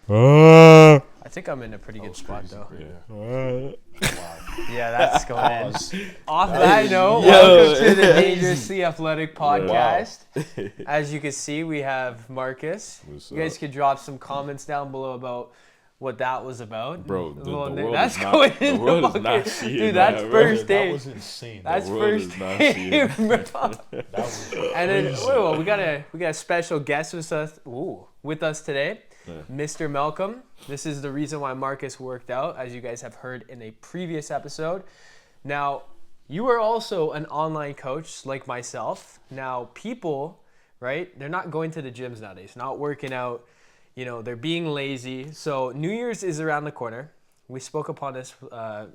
I think I'm in a pretty good spot though. Wow. Yeah, that's going in. Off that note, welcome to the Dangerously Athletic Podcast. Wow. As you can see, we have Marcus. You guys could drop some comments down below about what that was about. Bro, the world that's is going not, in the world the is not bucket. seeing Dude, that's that, first bro. day. That was insane. That's The world first is not day, seeing bro. That was And then, crazy. well, we got a special guest with us today, Yeah. Mr. Malcolm. This is the reason why Marcus worked out, as you guys have heard in a previous episode. Now, you are also an online coach like myself. Now, people, right, they're not going to the gyms nowadays, not working out. You know, they're being lazy. So New Year's is around the corner. We spoke upon this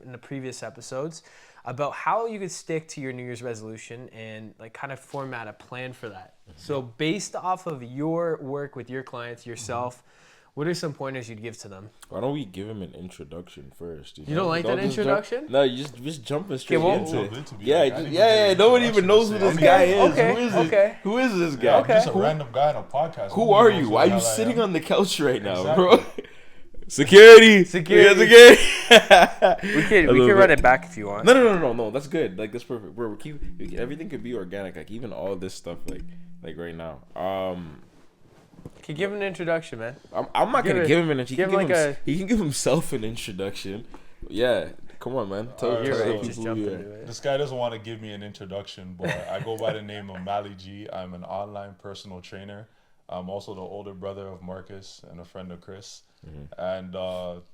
in the previous episodes about how you could stick to your New Year's resolution and like kind of format a plan for that. So based off of your work with your clients, yourself, what are some pointers you'd give to them? Why don't we give him an introduction first? You don't like that just introduction? No, you just jumping straight well, into good to it. be Yeah, like, I just, didn't yeah. even No one get even knows who introduction this to guy say. is. Okay, Who is okay. this? Who is this Yeah, guy? I'm just a Who- random guy on a podcast. Who Nobody are knows you? who Why are the you hell I sitting am. on the couch right now, Exactly. bro? Security. Security. Yeah, security. We can run it back if you want. No. That's good. Like that's perfect. Bro, everything could be organic. Like even all this stuff. Like right now. Can give him an introduction, man. I'm not gonna give him an introduction. He can give himself an introduction. Yeah, come on, man. Tell Alright, You're so right. Just people jump who you into are. it. This guy doesn't want to give me an introduction, but I go by the name of MallyG. I'm an online personal trainer. I'm also the older brother of Marcus and a friend of Chris. And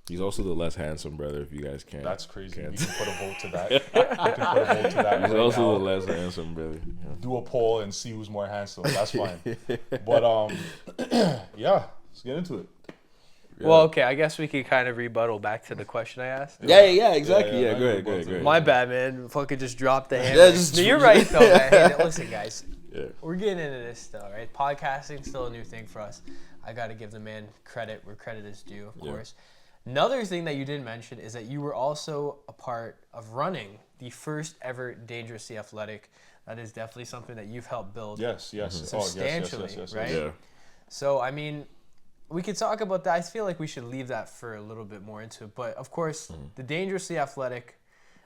He's also the less handsome brother. If you guys can't. that's crazy. Can't. We can put a vote to that. We can put a vote to that He's right also now. the less handsome brother. Yeah. Do a poll and see who's more handsome. That's fine. But yeah, let's get into it. Well, okay, I guess we could kind of rebuttal back to the question I asked. Yeah, exactly. Yeah, Yeah, go ahead. My bad, man. Fucking just dropped the hammer. Yeah, just- No, you're right, though, man. Hey, listen, guys. Yeah. We're getting into this still, right? Podcasting's still a new thing for us. I got to give the man credit where credit is due, of course. Another thing that you didn't mention is that you were also a part of running the first ever Dangerously Athletic. That is definitely something that you've helped build Yes. substantially, right? Yeah. So, I mean, we could talk about that. I feel like we should leave that for a little bit more into it. But, of course, the Dangerously Athletic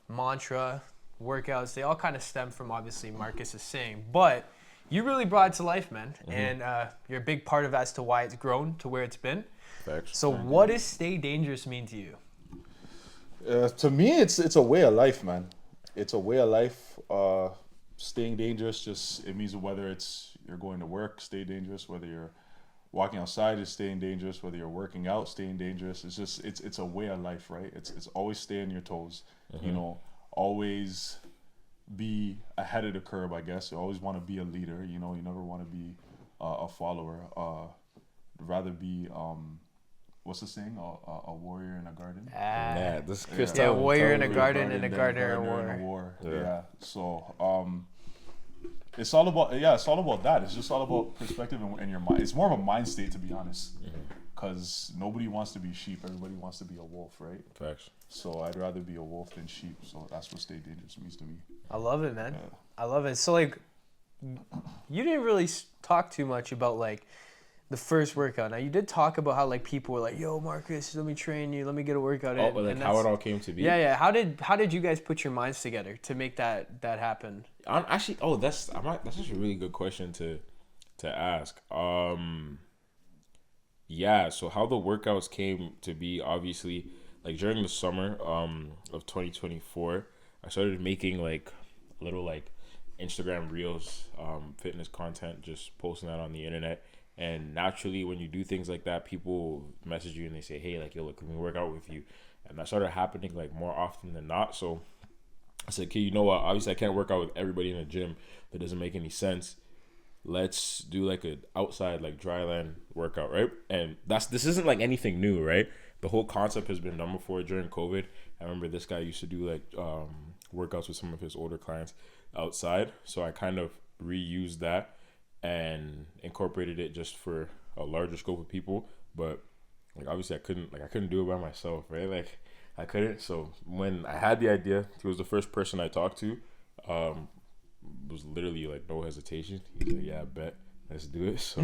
mantra, workouts, they all kind of stem from, obviously, Marcus is saying. But you really brought it to life, man. And you're a big part of as to why it's grown to where it's been. Facts. So what does stay dangerous mean to you? To me, it's a way of life, man. It's a way of life. Staying dangerous, it means whether it's you're going to work, stay dangerous. Whether you're walking outside, is staying dangerous. Whether you're working out, staying dangerous. It's a way of life, right? It's always stay on your toes. You know, always be ahead of the curve. I guess you always want to be a leader. You know, you never want to be a follower. Rather be what's the saying? A warrior in a garden. Yeah, this Yeah, Crystal. warrior in a Warrior garden and a then gardener in gardener in a war. war. Yeah. Yeah. So it's all about that. It's just all about perspective and your mind. It's more of a mind state, to be honest. Because nobody wants to be sheep. Everybody wants to be a wolf, right? Facts. So I'd rather be a wolf than sheep. So that's what stay dangerous means to me. I love it, man. Yeah. I love it. So, like, you didn't really talk too much about, like, the first workout. Now, you did talk about how, like, people were like, yo, Marcus, let me train you. Let me get a workout in. Oh, but like And how that's- it all came to be. Yeah. How did you guys put your minds together to make that happen? Actually, that's actually a really good question to ask. Yeah. So how the workouts came to be, obviously, like during the summer of 2024, I started making like little like Instagram reels, fitness content, just posting that on the internet. And naturally, when you do things like that, people message you and they say, hey, like, yo, look, let me work out with you. And that started happening like more often than not. So I said, okay, you know what? Obviously, I can't work out with everybody in the gym. That doesn't make any sense. Let's do like an outside, like dryland workout, right? And this isn't like anything new, right? The whole concept has been done before during COVID. I remember this guy used to do like workouts with some of his older clients outside. So I kind of reused that and incorporated it just for a larger scope of people. But like obviously I couldn't do it by myself, right? Like I couldn't. So when I had the idea, he was the first person I talked to. Was literally like no hesitation. He's like, yeah, I bet, let's do it. So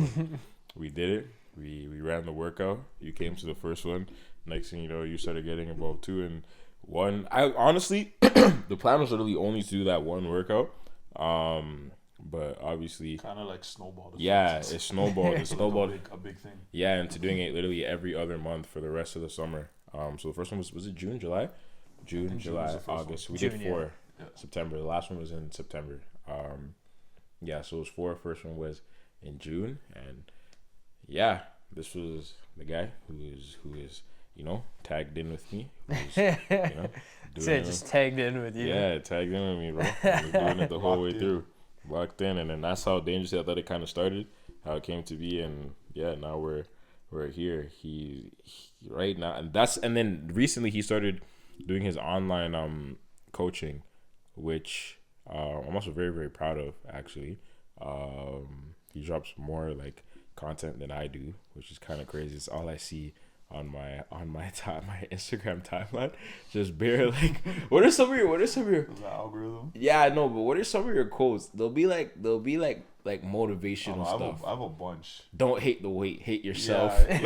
we did it. we ran the workout. You came to the first one. Next thing you know, you started getting involved too. And one, I honestly, the plan was literally only to do that one workout. But obviously, kind of like snowballed. Yeah, it snowballed. It snowballed. A big thing. Yeah, into doing it literally every other month for the rest of the summer. So the first one was it June, July? June, July, August. We did 4. Yeah. September. The last one was in September. Yeah, so it was 4. First one was in June, and yeah, this was the guy who is tagged in with me. Just tagged in with you. Yeah, tagged in with me, bro. I was doing it the whole way through, locked in, and then that's how Dangerously Athletic kind of started, how it came to be, and yeah, now we're here. He right now, and then recently he started doing his online coaching, which I'm also very, very proud of, actually. He drops more like content than I do, which is kind of crazy. It's all I see on my my Instagram timeline. Just bare like, what are some of your the algorithm? Yeah, I know, but what are some of your quotes? They'll be like motivational stuff. I have a bunch. Don't hate the weight, hate yourself. I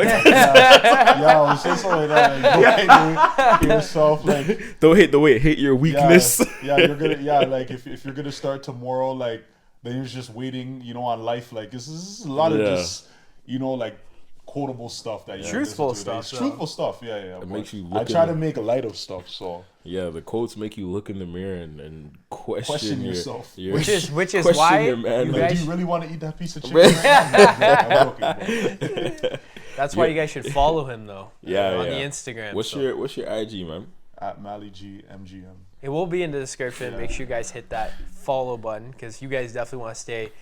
was saying something like that. Like, don't hate yourself. Like, don't hate the weight, hate your weakness. You're gonna like if you're gonna start tomorrow, like then you're just waiting, on life. Like this is a lot of just like quotable stuff that truthful stuff. Truthful stuff. Yeah. It makes you. I try to make light of stuff. So yeah, the quotes make you look in the mirror and question yourself. Which is why do you really want to eat that piece of chicken? Right now? That's why you guys should follow him though. Yeah, on the Instagram. What's your IG, man? At MallyG MGM. It will be in the description. Yeah. Make sure you guys hit that follow button because you guys definitely want to stay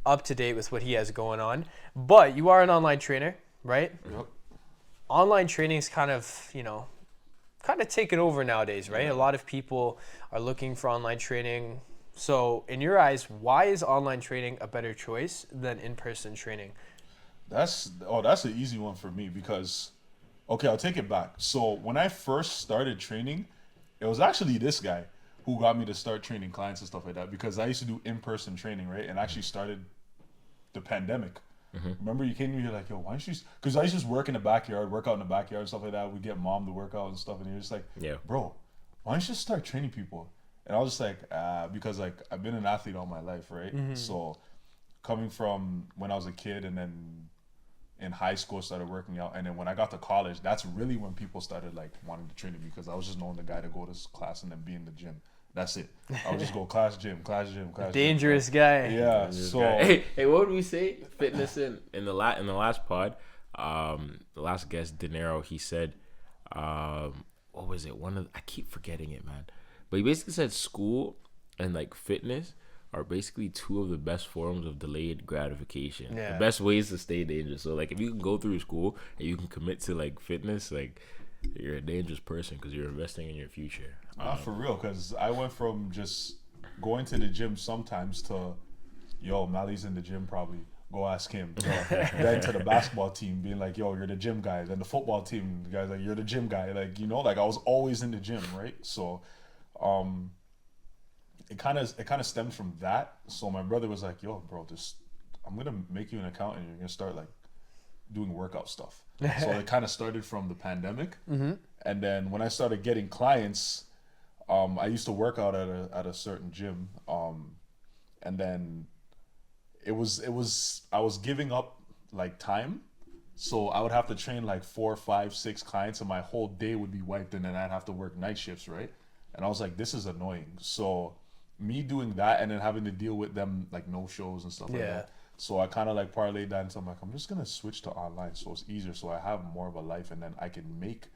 up to date with what he has going on. But you are an online trainer, right? Yep. Online training is kind of taken over nowadays, right? Yeah. A lot of people are looking for online training. So in your eyes, why is online training a better choice than in-person training? That's an easy one for me because, okay, I'll take it back. So when I first started training, it was actually this guy who got me to start training clients and stuff like that because I used to do in-person training, right? And actually started the pandemic. Mm-hmm. Remember you came to me, you're like, yo, why don't you, because I used to just work in the backyard, work out in the backyard and stuff like that. We'd get mom to work out and stuff, and you're just like, yeah, bro, why don't you just start training people? And I was just like, because like I've been an athlete all my life, right? Mm-hmm. So coming from when I was a kid and then in high school started working out, and then when I got to college, that's really when people started like wanting to train me because I was just knowing the guy to go to class and then be in the gym. That's it. I would just go class, gym. Dangerous guy. Yeah. Dangerous so guy. Hey, what would we say? Fitness in the last pod, the last guest, Dinero, he said, what was it? I keep forgetting it, man. But he basically said school and like fitness are basically two of the best forms of delayed gratification. Yeah. The best ways to stay dangerous. So like if you can go through school and you can commit to like fitness, like you're a dangerous person because you're investing in your future. Not for real, because I went from just going to the gym sometimes to, yo, Mally's in the gym probably. Go ask him. Then to the basketball team being like, yo, you're the gym guy. Then the football team, the guys like, you're the gym guy. Like, like I was always in the gym, right? So it kind of stemmed from that. So my brother was like, yo, bro, I'm going to make you an account and you're going to start like doing workout stuff. So it kind of started from the pandemic. Mm-hmm. And then when I started getting clients, I used to work out at a certain gym. And then I was giving up like time. So I would have to train like 4, 5, 6 clients and my whole day would be wiped and then I'd have to work night shifts, right? And I was like, this is annoying. So me doing that and then having to deal with them like no shows and stuff like that. So I kind of like parlayed that into, I'm like, I'm just going to switch to online so it's easier so I have more of a life and then I can make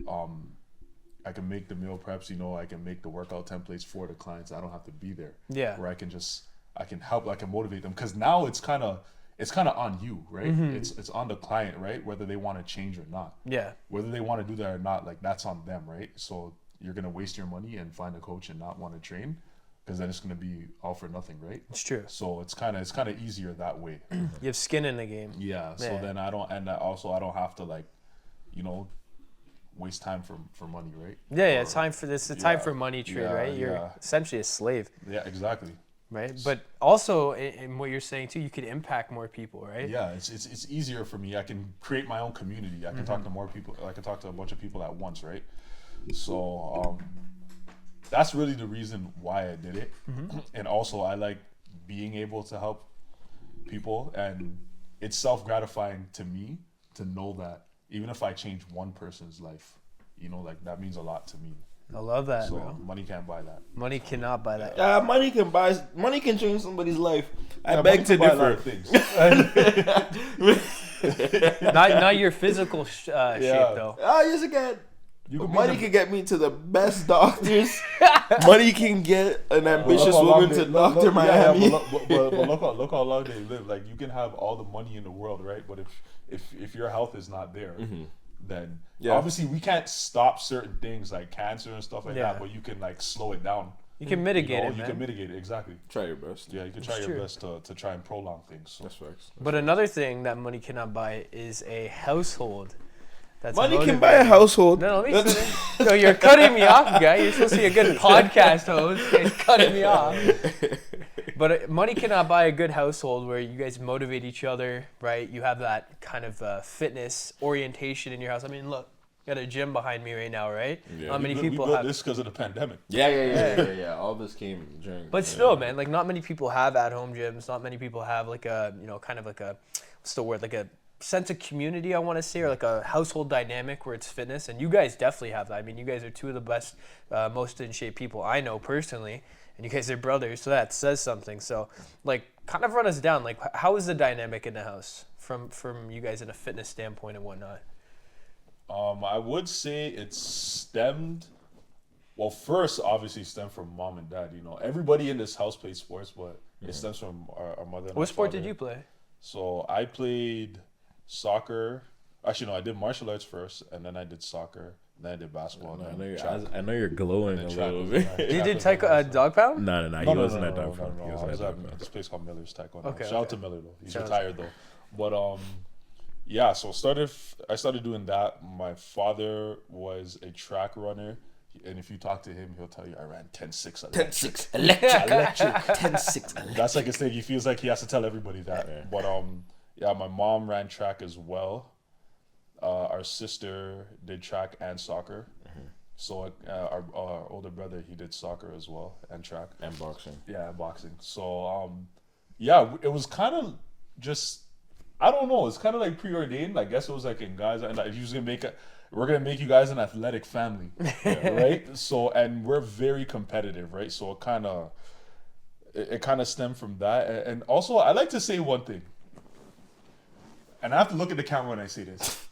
the meal preps, I can make the workout templates for the clients. I don't have to be there. Yeah. Where I can help, I can motivate them because now it's kind of on you, right? Mm-hmm. It's on the client, right? Whether they want to change or not. Yeah. Whether they want to do that or not, like that's on them, right? So you're going to waste your money and find a coach and not want to train. Because then it's going to be all for nothing, right? It's true. So it's kind of easier that way. You have skin in the game. Yeah. So then I don't have to like, waste time for money, right? Yeah. It's time for this. It's time for money trade, right? You're essentially a slave. Yeah, exactly. Right, but also in what you're saying too, you could impact more people, right? Yeah, it's easier for me. I can create my own community. I can talk to more people. I can talk to a bunch of people at once, right? So that's really the reason why I did it. And also, I like being able to help people, and it's self-gratifying to me to know that even if I change one person's life, you know, like that means a lot to me. I love that, So bro. money can't buy that. Money cannot buy that. Money can change somebody's life. I Yeah, beg money to can buy a lot differ. of things. Not your physical shape though. Yes, again. Can Money can get me to the best doctors. Money can get an ambitious woman to Dr. Miami. But look how long they live. Like, you can have all the money in the world, right? But if your health is not there, then obviously we can't stop certain things like cancer and stuff like that. But you can like slow it down. You can mitigate it, You man. can mitigate it, exactly. Try your best. Yeah, you can try your best to try and prolong things. So. That's facts. But another thing that money cannot buy is a household. That's Money can buy a household. No, let me finish. No, you're cutting me off, guy. You're supposed to be a good podcast host. You're cutting me off. But money cannot buy a good household where you guys motivate each other, right? You have that kind of fitness orientation in your house. I mean, look, you got a gym behind me right now, right? Yeah. Not many we people built have. this because of the pandemic. Yeah. All this came during. But still, man, like not many people have at-home gyms. Not many people have like a, kind of like a, what's the word? Like a sense of community, I want to say, or like a household dynamic where it's fitness. And you guys definitely have that. I mean, you guys are two of the best, most in shape people I know personally. And you guys are brothers, so that says something. So, like, kind of run us down. Like, how is the dynamic in the house from you guys in a fitness standpoint and whatnot? I would say it's stemmed. Well, first, obviously, stemmed from mom and dad. You know, everybody in this house plays sports, but it stems from our mother. And What our sport father. did you play? So I played soccer. Actually, no, I did martial arts first, and then I did soccer. Then I did basketball. I know you're glowing a little bit. You did dog pound? No, he wasn't at dog pound. He I wasn't was at at dog pound. this place called Miller's Taekwondo. Okay, Shout out to Miller though. He's retired though. But yeah. So I started doing that. My father was a track runner, and if you talk to him, he'll tell you I ran 10-6 10-6 electric. 10-6 That's like his thing. He feels like he has to tell everybody that. Yeah. But yeah, my mom ran track as well. Our sister did track and soccer. So our older brother, he did soccer as well and track And boxing. Yeah, boxing. So yeah, it was kind of just, I don't know. It's kind of like preordained. I guess it was like in guys, and like, we're gonna make you guys an athletic family, right? So, and we're very competitive, right? So it kind of stemmed from that. And also, I like to say one thing, and I have to look at the camera when I say this.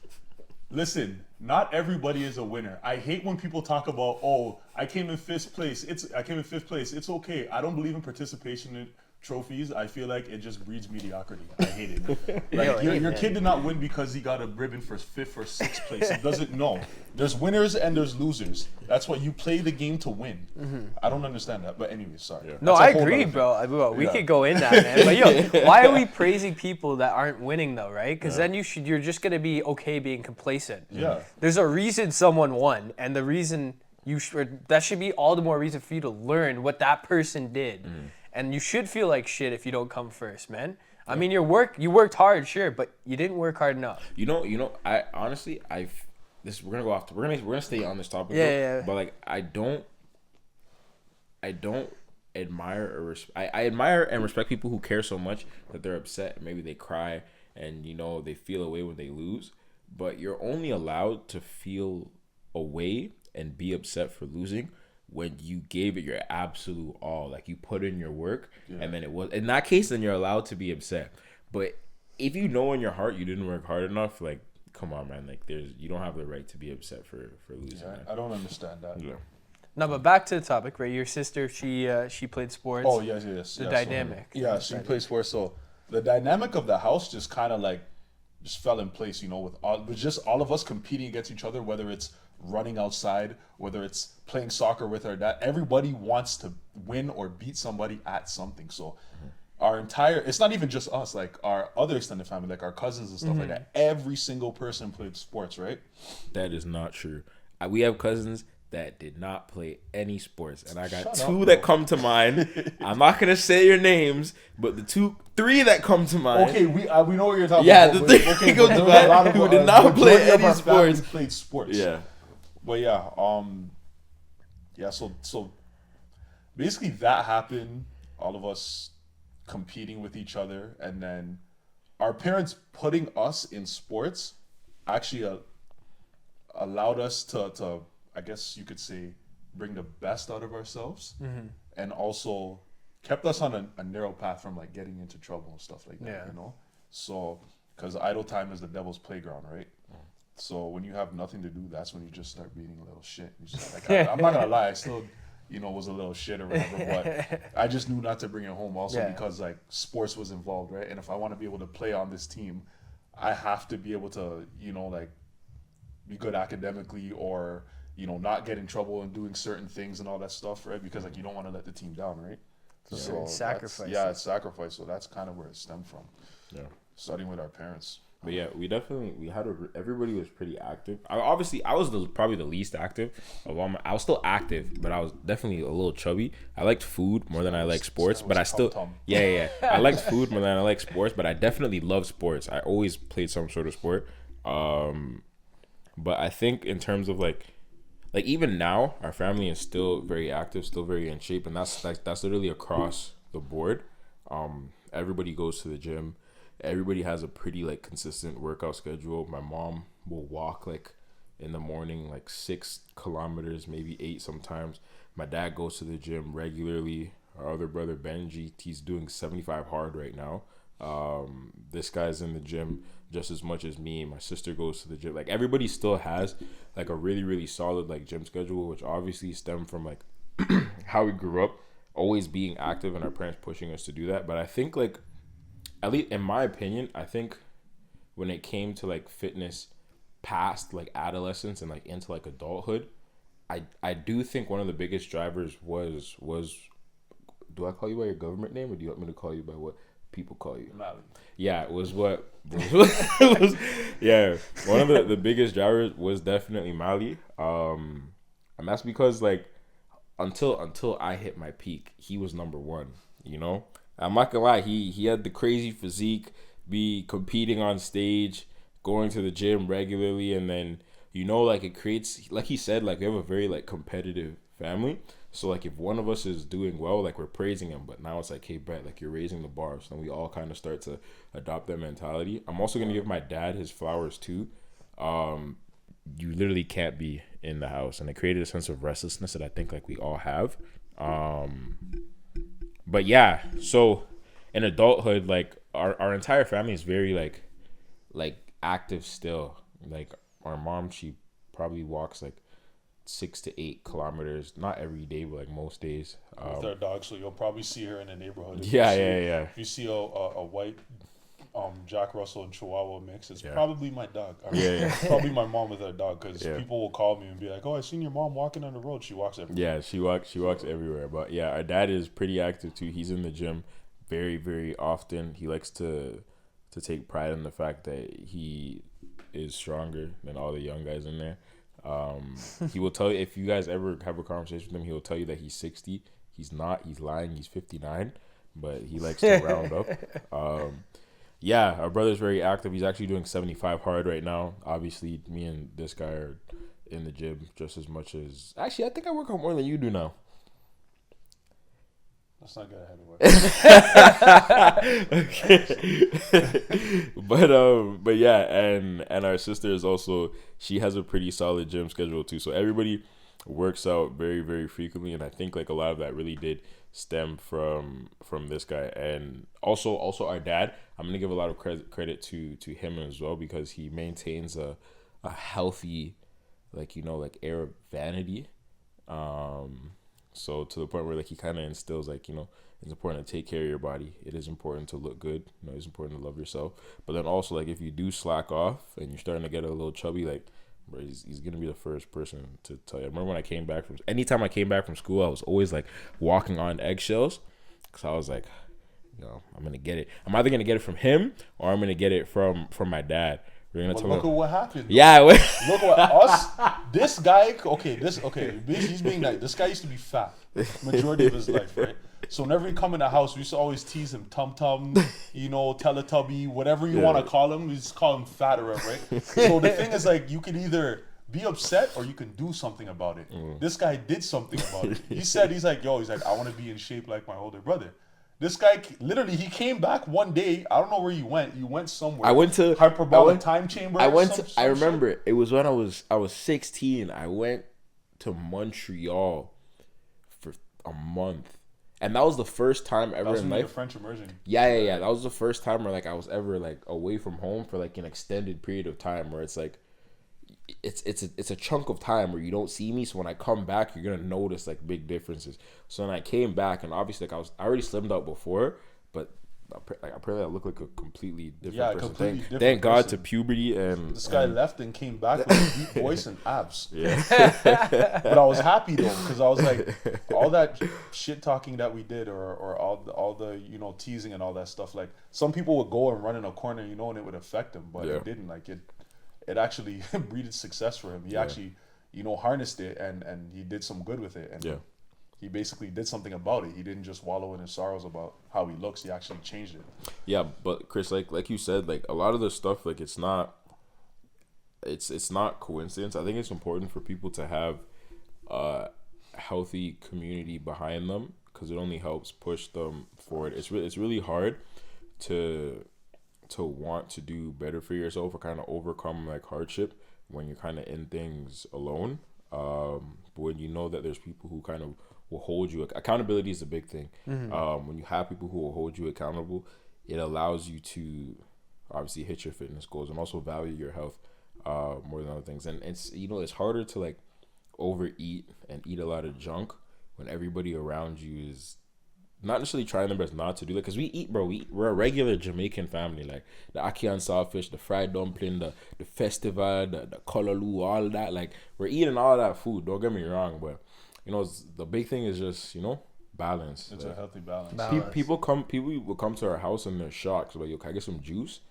Listen, not everybody is a winner. I hate when people talk about, oh, I came in fifth place. I came in fifth place. It's okay. I don't believe in participation in trophies. I feel like it just breeds mediocrity. I hate it. Like, your kid did not win because he got a ribbon for fifth or sixth place. He doesn't know. There's winners and there's losers. That's what you play the game to win. I don't understand that. But anyway, sorry. No, That's a I whole agree, nother bro. We Yeah. could go in that, man. But yo, why are we praising people that aren't winning though, right? Because then you're just gonna be okay being complacent. Yeah. There's a reason someone won, and the reason that should be all the more reason for you to learn what that person did. And you should feel like shit if you don't come first, man. I mean, you worked hard, sure, but you didn't work hard enough. You know, I honestly, we're gonna go off. We're gonna stay on this topic. Yeah. But like, I don't admire or I admire and respect people who care so much that they're upset and maybe they cry and they feel away when they lose. But you're only allowed to feel away and be upset for losing when you gave it your absolute all, like you put in your work, and then it was in that case, then you're allowed to be upset. But if you know in your heart you didn't work hard enough, like, come on, man, like you don't have the right to be upset for losing. Yeah, Man. I don't understand that. Yeah. No, but back to the topic, right? Your sister, she played sports. Oh yes. The yeah, dynamic. So, she plays sports. So the dynamic of the house just kind of like just fell in place, with just all of us competing against each other, whether it's running outside, whether it's playing soccer with our dad. Everybody wants to win or beat somebody at something. So it's not even just us, like our other extended family, like our cousins and stuff like that. Every single person played sports, right? That is not true. We have cousins that did not play any sports, and I got Shut two up, that bro. come to mind. I'm not gonna say your names, but the three that come to mind. Okay, we know what you're talking Yeah, about. the three but goes there to was mind a lot of who did not play majority of any our family sports. Played sports. Yeah. But yeah. So basically that happened. All of us competing with each other, and then our parents putting us in sports actually allowed us to I guess you could say bring the best out of ourselves, and also kept us on a narrow path from like getting into trouble and stuff like that. Yeah. You know, so because idle time is the devil's playground, right? So when you have nothing to do, that's when you just start being a little shit. You just like I'm not gonna lie, I still was a little shit or whatever, but I just knew not to bring it home also because like sports was involved, right? And if I want to be able to play on this team, I have to be able to like be good academically or not get in trouble and doing certain things and all that stuff, right? Because like you don't want to let the team down, right? So sacrifice. it's sacrifice. So that's kind of where it stemmed from. Yeah. Starting with our parents. But yeah, everybody was pretty active. I was probably the least active of all I was still active, but I was definitely a little chubby. I liked food more than I liked sports, but I still, yeah. I liked food more than I liked sports, but I definitely loved sports. I always played some sort of sport. But I think in terms of like even now, our family is still very active, still very in shape, and that's literally across the board. Everybody goes to the gym. Everybody has a pretty like consistent workout schedule. My mom will walk like in the morning like 6 kilometers, maybe 8 sometimes. My dad goes to the gym regularly. Our other brother Benji, he's doing 75 hard right now. This guy's in the gym just as much as me. My sister goes to the gym. Like everybody still has like a really, really solid like gym schedule, which obviously stemmed from like how we grew up, always being active and our parents pushing us to do that. But I think like, at least in my opinion, I think when it came to like fitness past like adolescence and like into like adulthood, I do think one of the biggest drivers was do I call you by your government name or do you want me to call you by what people call you? Mally. Yeah, it was one of the biggest drivers was definitely Mally. And that's because like until I hit my peak, he was number one, I'm not gonna lie, he had the crazy physique, be competing on stage, going to the gym regularly, and then like it creates, like he said, like we have a very like competitive family. So like if one of us is doing well, like we're praising him, but now it's like, hey Brett, like you're raising the bar. So then we all kind of start to adopt that mentality. I'm also gonna give my dad his flowers too. You literally can't be in the house, and it created a sense of restlessness that I think like we all have. But yeah, so in adulthood, like our entire family is very like active still. Like our mom, she probably walks like 6 to 8 kilometers, not every day, but like most days. With our dog, so you'll probably see her in the neighborhood. Yeah. If you see a white Jack Russell and Chihuahua mix, it's probably my dog. It's probably my mom with her dog, because people will call me and be like, "Oh, I seen your mom walking on the road." She walks everywhere. Yeah, she walks everywhere. But yeah, our dad is pretty active too. He's in the gym very, very often. He likes to take pride in the fact that he is stronger than all the young guys in there. He will tell you, if you guys ever have a conversation with him, he will tell you that he's 60. He's not. He's lying. He's 59, but he likes to round up. Yeah, our brother's very active. He's actually doing 75 hard right now. Obviously, me and this guy are in the gym just as much as... Actually, I think I work out more than you do now. Let's not get ahead of it. Okay. But yeah, and our sister is also... She has a pretty solid gym schedule too. So everybody works out very, very frequently. And I think like a lot of that really did stem from this guy. And also our dad, I'm gonna give a lot of credit to him as well, because he maintains a healthy like air of vanity, so to the point where like he kind of instills like it's important to take care of your body. It is important to look good. It's important to love yourself. But then also like if you do slack off and you're starting to get a little chubby, like bro, he's gonna be the first person to tell you. I remember when anytime I came back from school, I was always like walking on eggshells, because I was like, I'm gonna get it. I'm either gonna get it from him or I'm gonna get it from my dad, We're gonna But tell look at him. what happened. Yeah. Look what us. This guy. He's being nice. This guy used to be fat majority of his life, right? So whenever he come in the house, we used to always tease him, Tum Tum, Teletubby, whatever you want to call him. We just call him fat or whatever, right? So the thing is, like, you can either be upset or you can do something about it. This guy did something about it. He's like, I want to be in shape like my older brother. This guy literally, he came back one day. I don't know where you went. You went somewhere. I went to Hyperbolic Time Chamber. I remember it was when I was 16. I went to Montreal for a month, and that was the first time ever in life. French immersion. Yeah. That was the first time where like I was ever like away from home for like an extended period of time, where it's like it's a chunk of time where you don't see me. So when I come back, you're gonna notice like big differences. So when I came back, and obviously like I already slimmed out before, but apparently I look like a completely different person. Thank God to puberty, and this guy left and came back with a deep voice and abs. Yeah. But I was happy though, because I was like, all that shit talking that we did, or all the teasing and all that stuff. Like, some people would go and run in a corner, and it would affect them, but it didn't. Like it actually breeded success for him. He actually, harnessed it, and he did some good with it. And he basically did something about it. He didn't just wallow in his sorrows about how he looks. He actually changed it. Yeah, but Chris, like you said, like a lot of the stuff, like it's not coincidence. I think it's important for people to have a healthy community behind them, because it only helps push them forward. It's really hard to want to do better for yourself or kind of overcome like hardship when you're kind of in things alone. But when you know that there's people who kind of will hold you, accountability is a big thing. When you have people who will hold you accountable, it allows you to obviously hit your fitness goals and also value your health more than other things. And it's it's harder to like overeat and eat a lot of junk when everybody around you is not necessarily trying their best not to do that, because we eat, bro. We're a regular Jamaican family, like the ackee and saltfish, the fried dumpling, the festival, the kololu, all that. Like, we're eating all that food. Don't get me wrong, but the big thing is just balance. It's a healthy balance. People will come to our house and they're shocked. So like, yo, can I get some juice?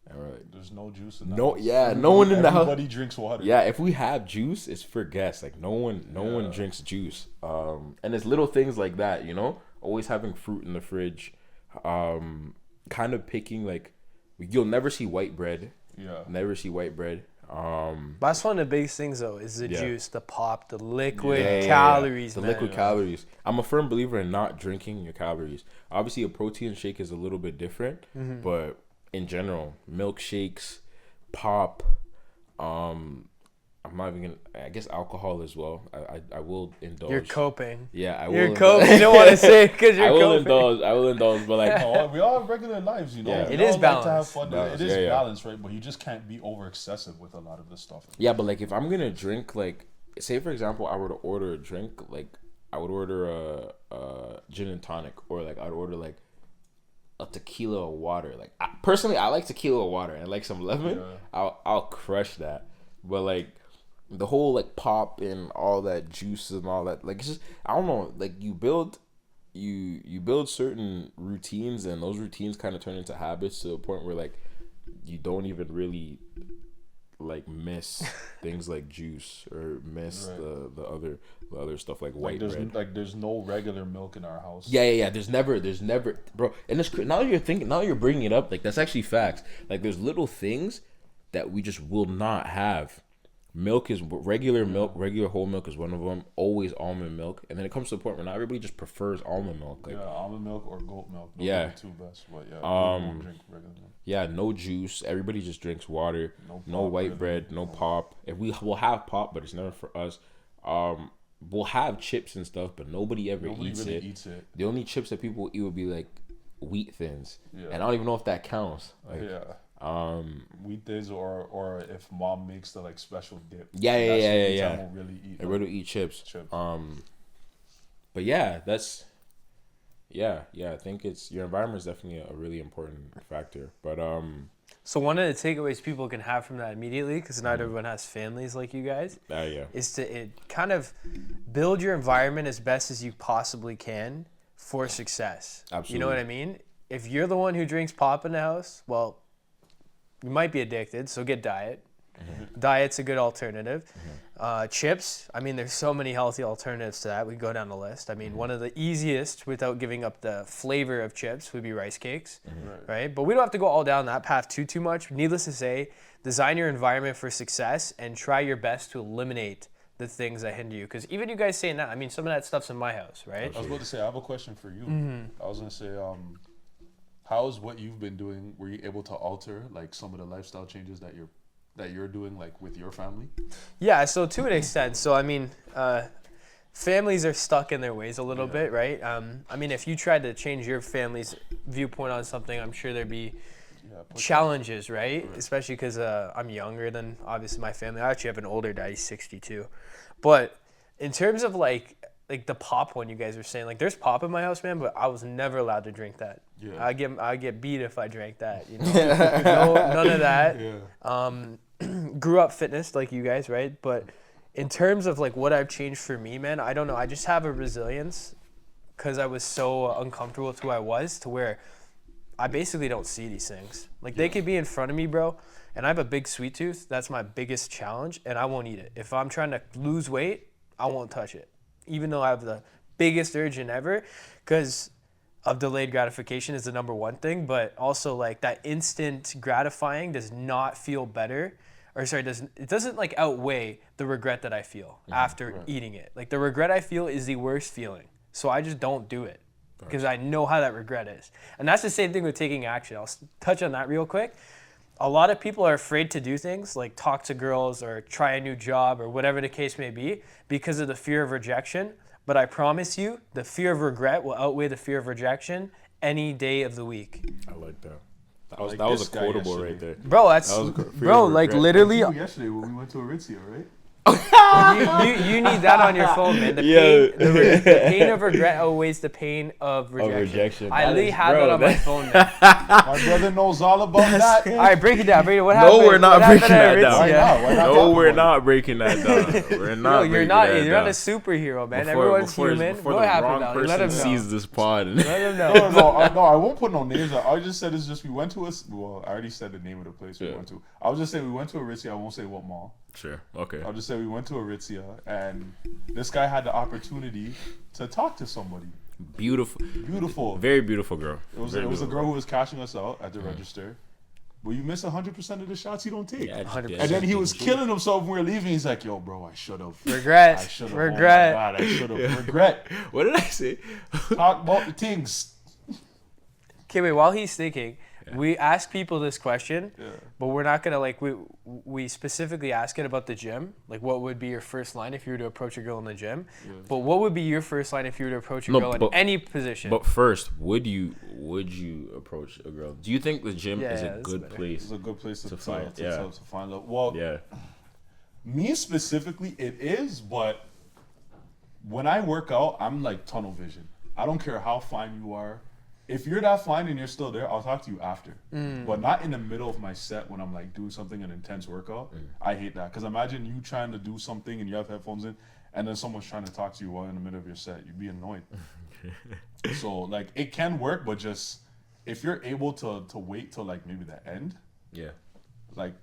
And we're like, there's no juice in the no, house. yeah, no one in the house. Everybody drinks water. Yeah, if we have juice, it's for guests. Like no one drinks juice. And it's little things like that, always having fruit in the fridge, kind of picking like, you'll never see white bread. Yeah. Never see white bread. That's one of the biggest things though, is the juice, the pop, the liquid calories. The liquid calories. I'm a firm believer in not drinking your calories. Obviously, a protein shake is a little bit different, but in general, milkshakes, pop, I'm not even gonna. I guess alcohol as well. I will indulge. You're coping. Yeah, I will. You're coping. You don't want to say it because you're coping. I will indulge, but like, we all have regular lives, Yeah. It is balance. Like to have fun. Balance. It is Yeah. balance, right? But you just can't be over excessive with a lot of this stuff. yeah, but like if I'm gonna drink, like, say for example, I were to order a drink, like I would order a gin and tonic, or like I'd order like a tequila or water. Like personally, I like tequila or water and like some lemon. Yeah. I'll crush that. But like the whole like pop and all that juice and all that, like it's just, I don't know, like you build certain routines, and those routines kind of turn into habits to the point where like you don't even really like miss things like juice or miss the other stuff like white bread. Like there's no regular milk in our house. Yeah. There's never, bro. And it's now you're bringing it up. Like that's actually facts. Like there's little things that we just will not have. Milk is regular milk. Regular whole milk is one of them. Always almond milk. And then it comes to the point where not everybody just prefers almond milk. Like, almond milk or goat milk. Those Yeah. are the two best. But we won't drink regular milk. yeah, no juice. Everybody just drinks water. No pop, white really. bread. No pop. If we'll have pop, but it's never for us. We'll have chips and stuff, but nobody eats really it. eats it. The only chips that people eat would be like wheat thins, Yeah. and I don't even know if that counts. Like, Wheat thins, or if mom makes the like special dip. Yeah. That's the only time we'll really eat. Everybody will eat chips. Chips. But yeah, that's I think it's your environment is definitely a really important factor. But So one of the takeaways people can have from that immediately, because not everyone has families like you guys, is to kind of build your environment as best as you possibly can for success. Absolutely. You know what I mean? If you're the one who drinks pop in the house, well, you might be addicted, so get diet. Diet's a good alternative. Chips, I mean, there's so many healthy alternatives to that. We can go down the list. I mean, one of the easiest without giving up the flavor of chips would be rice cakes, right? But we don't have to go all down that path too much. Needless to say, design your environment for success and try your best to eliminate the things that hinder you. Because even you guys saying that, I mean, some of that stuff's in my house, right? I was about to say, I have a question for you. I was going to say, how's what you've been doing, were you able to alter like some of the lifestyle changes that you're doing like with your family? Yeah, so to an extent. So I mean, families are stuck in their ways a little bit, right? I mean, if you tried to change your family's viewpoint on something, I'm sure there'd be challenges, right? Especially because I'm younger than obviously my family. I actually have an older dad, he's 62. But in terms of like the pop one you guys were saying, like there's pop in my house, man, but I was never allowed to drink that. Yeah. I get beat if I drank that, you know. None of that. Yeah. Grew up fitness like you guys, right? But in terms of like what I've changed for me, man, I don't know. I just have a resilience because I was so uncomfortable with who I was to where I basically don't see these things. Like they could be in front of me, bro, and I have a big sweet tooth. That's my biggest challenge, and I won't eat it. If I'm trying to lose weight, I won't touch it, even though I have the biggest urge in ever, because of delayed gratification is the number one thing, but also like that instant gratifying does not feel better, or sorry, it doesn't like outweigh the regret that I feel after eating it. Like the regret I feel is the worst feeling, so I just don't do it because I know how that regret is. And that's the same thing with taking action. I'll touch on that real quick. A lot of people are afraid to do things like talk to girls or try a new job or whatever the case may be because of the fear of rejection. But I promise you, the fear of regret will outweigh the fear of rejection any day of the that I like that. That was a quotable right there. Bro, like literally. Yesterday when we went to Aritzia, right? you need that on your phone, man. The pain of regret outweighs the pain of rejection. I literally have that on my phone now. My brother knows all about that. All right, break it down. What happened? No, we're not breaking that down. Why not? No, we're not breaking that down. We're not. You're not a superhero, man. Everyone's human. Before what the happened? wrong person sees this pod. Let him know. No, I won't put no names. I just said it's just we went to well, I already said the name of the place we went to. I was just saying we went to Aritzia. I won't say what mall. Sure. Okay. I'll just say we went to Aritzia, and this guy had the opportunity to talk to somebody. Beautiful. Very beautiful girl. It was a girl who was cashing us out at the register. But you miss 100% of the shots you don't take. Yeah, 100%. And then he was killing himself when we were leaving. He's like, "Yo, bro, I should have. Regret. Oh my God, I should have. Regret." What did I say? Talk about the things. Okay, wait. While he's thinking, we ask people this question, but we're not gonna like we specifically ask it about the gym. Like, what would be your first line if you were to approach a girl in the gym? Yeah. But what would be your first line if you were to approach a girl in any position? But first, would you approach a girl? Do you think the gym is a good place? It's a good place to find. To find love. Well, me specifically, it is. But when I work out, I'm like tunnel vision. I don't care how fine you are. If you're that fine and you're still there, I'll talk to you after. But not in the middle of my set when I'm like doing something, an intense workout. I hate that. Because imagine you trying to do something and you have headphones in and then someone's trying to talk to you while in the middle of your set. You'd be annoyed. So like it can work, but just if you're able to wait till like maybe the end. Yeah. Like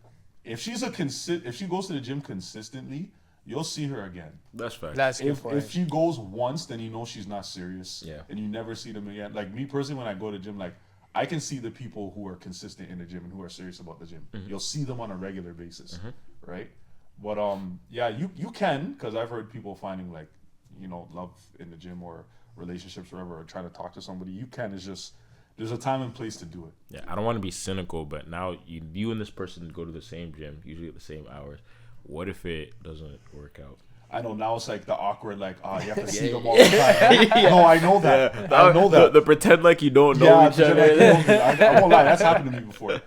if she goes to the gym consistently, you'll see her again. That's fact. That's a good point. If she goes once, then you know she's not serious. Yeah. And you never see them again. Like me personally, when I go to the gym, like I can see the people who are consistent in the gym and who are serious about the gym. You'll see them on a regular basis, right? But you can, because I've heard people finding like, you know, love in the gym or relationships, or whatever, or trying to talk to somebody. You can. It's just there's a time and place to do it. Yeah, I don't want to be cynical, but now you and this person go to the same gym, usually at the same hours. What if it doesn't work out? I know now it's like the awkward, like, you have to see them all the time. No, I know that. Yeah. I know that. The pretend like you don't know each other. I won't lie, that's happened to me before. You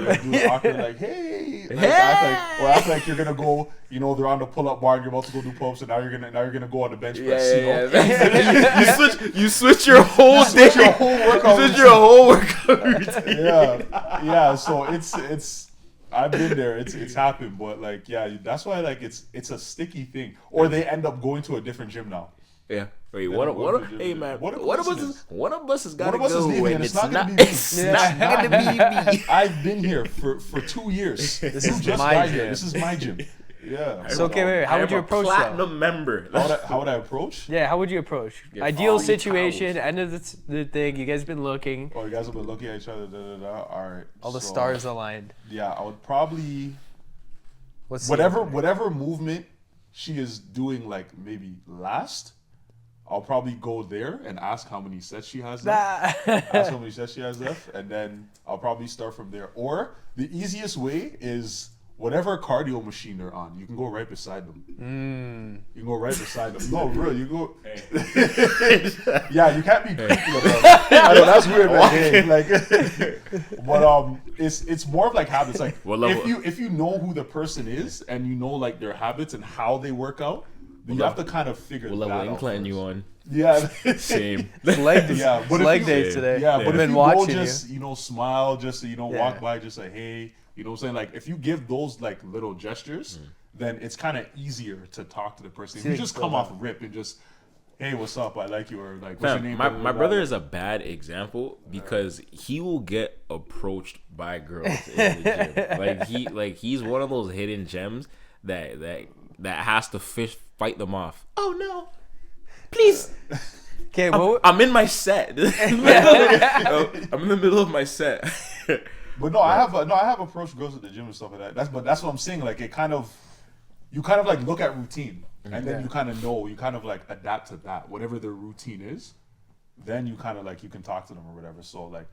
do the awkward, like, hey. Like, act like you're gonna go. You know, they're on the pull-up bar and you're about to go do pull-ups, and now you're gonna go on the bench press. You switch your whole day. Switch your whole workout. You switch your whole workout routine. Yeah. So it's. I've been there. It's happened, but like, that's why like it's a sticky thing. Or they end up going to a different gym now. Yeah. Wait, Then what? I'm going What? to the Hey gym. man, What a one of us coincidence. is gotta One of us is go, leaving, and and it's it's not not. gonna be me. It's not gonna be me. I've been here for 2 years. This You is just my got gym. here. This is my gym. Yeah. So, okay, wait. How I would am you a approach that? platinum member. How would I approach? Yeah, how would you approach? Get Ideal free situation, towels. end of the thing. You guys been looking. Oh, you guys have been looking at each other. All right. All the so, stars aligned. Yeah, I would probably What's the whatever movement she is doing, like maybe last. I'll probably go there and ask how many sets she has left. Ask how many sets she has left, and then I'll probably start from there. Or the easiest way is whatever cardio machine they're on, you can go right beside them. You can go right beside them. No, bro, you go. Yeah, you can't be creepy about it. I know that's weird, man. Hey, like, but it's more of like habits. Like What level? if you know who the person is and you know like their habits and how they work out, then you have to kind of figure What that level out incline first. you on? Yeah. Same. It's leg days. Yeah, but It's if leg you- days today. Yeah, but I've if been you watching go just, smile, just, walk Yeah. by, just say, hey, you know what I'm saying? Like, if you give those, like, little gestures, then it's kind of easier to talk to the person. If you like just slow come off down. rip and just, hey, what's up? I like you, or, like, what's your Fam, name? my Blah, blah, blah. brother is a bad example because he will get approached by girls in the gym. He's one of those hidden gems that has to fight them off. Oh no, please. Okay, well, I'm in my set. I'm in the middle of my set. But no, I have approached girls at the gym and stuff like that. That's what I'm saying. Like, you kind of like look at routine, and then you kind of know, you kind of like adapt to that, whatever their routine is. Then you kind of like, you can talk to them or whatever. So like,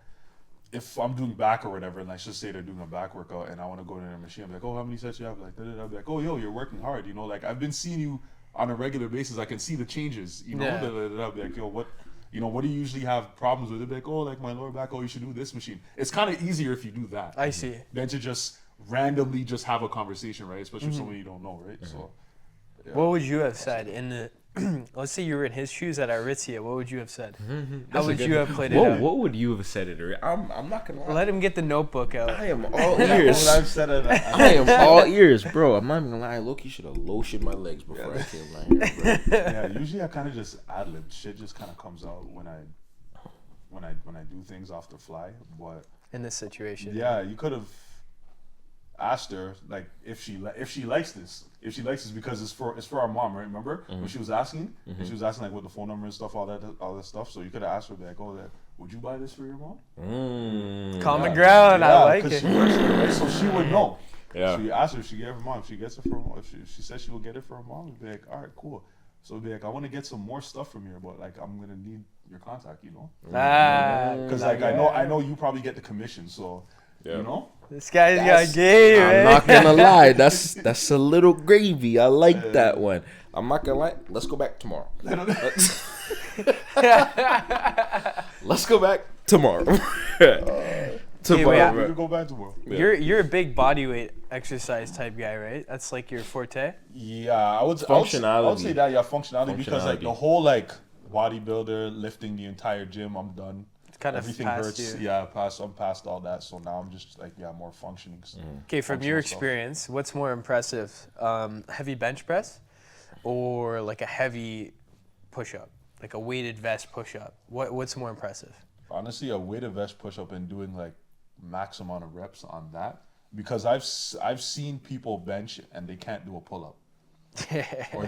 if I'm doing back or whatever, and let's just say they're doing a back workout, and I want to go to their machine, I'm like, oh, how many sets you have? Like, I'll be like, oh, yo, you're working hard. Like, I've been seeing you on a regular basis. I can see the changes. Yeah. I'll be like, yo, what do you usually have problems with? They'll be like, oh, like my lower back. Oh, you should do this machine. It's kind of easier if you do that. I see. Than to just randomly just have a conversation, right? Especially with someone you don't know, right? So, What would you have said in the? Let's say you were in his shoes at Aritzia. What would you have said? How would you have played it out? What would you have said it? I'm not gonna lie. Let him get the notebook out. I am all ears. I've said it. I am all ears, bro. I'm not even gonna lie. Loki should have lotioned my legs before I came down here, bro. Yeah, usually I kind of just ad lib. Shit just kind of comes out when I do things off the fly. But In this situation. yeah, you could have asked her like if she likes this. If she likes this, because it's for our mom, right? Remember when she was asking? And she was asking like what the phone number and stuff, all that stuff. So you could have asked her like, oh, would you buy this for your mom? Common ground. I like 'cause it. she works there, right? So she would know. Yeah. So you ask her if she get it for mom. If she gets it for her mom, if she says she will get it for her mom, we'd be like, all right, cool. So it'd be like, I want to get some more stuff from here, but like I'm gonna need your contact, because like I know you probably get the commission, so you know. This guy's got game, I'm man. not gonna lie. That's a little gravy. I like that one. I'm not gonna lie. Let's go back tomorrow. Let's go back tomorrow. Tomorrow. We can go back tomorrow. You're a big bodyweight exercise type guy, right? That's like your forte. Yeah, I would say Functionality. that. Yeah, functionality, because like Functionality. the whole like bodybuilder lifting the entire gym, I'm done. It's kind of Everything past hurts. you. Yeah, I'm past all that. So now I'm just like more functioning. Okay, from functional your stuff. experience, what's more impressive, heavy bench press, or like a heavy push-up, like a weighted vest push-up? What's more impressive? Honestly, a weighted vest push up and doing like max amount of reps on that, because I've seen people bench and they can't do a pull up. or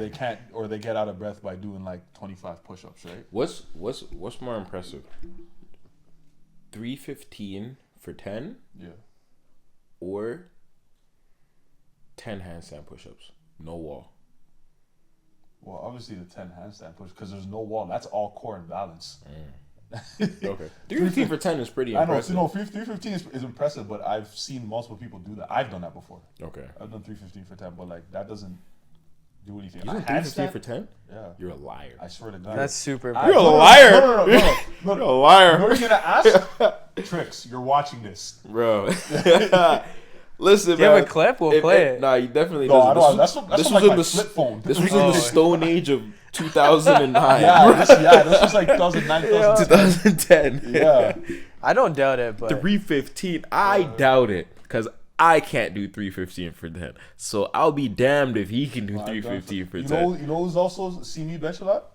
they get out of breath by doing like 25 push-ups, right? What's more impressive? 315 for 10 Yeah. or 10 handstand push-ups, no wall. Well, obviously the 10 handstand push, because there's no wall. That's all core and balance. Okay. 315 for 10 is pretty I know. impressive. No, 315 is impressive, but I've seen multiple people do that. I've done that before. Okay. I've done 315 for 10, but like that doesn't do anything. You done A 315 handstand- for 10? Yeah. You're a liar. I swear to God. That's super I- impressive. You're a no, no, liar. No. You're a liar. You're gonna ask Tricks. You're watching this. Bro. Listen, Do you man. have a clip? We'll play it. Nah, you definitely No, I doesn't. know. That's This from was like in my the flip phone. This was in the stone age of 2009. yeah, this was like 2009, 2010. 2010. Yeah. I don't doubt it, but 315. I doubt it, because I can't do 315 for 10. So I'll be damned if he can do 315 for 10. You know who's also seen me bench a lot?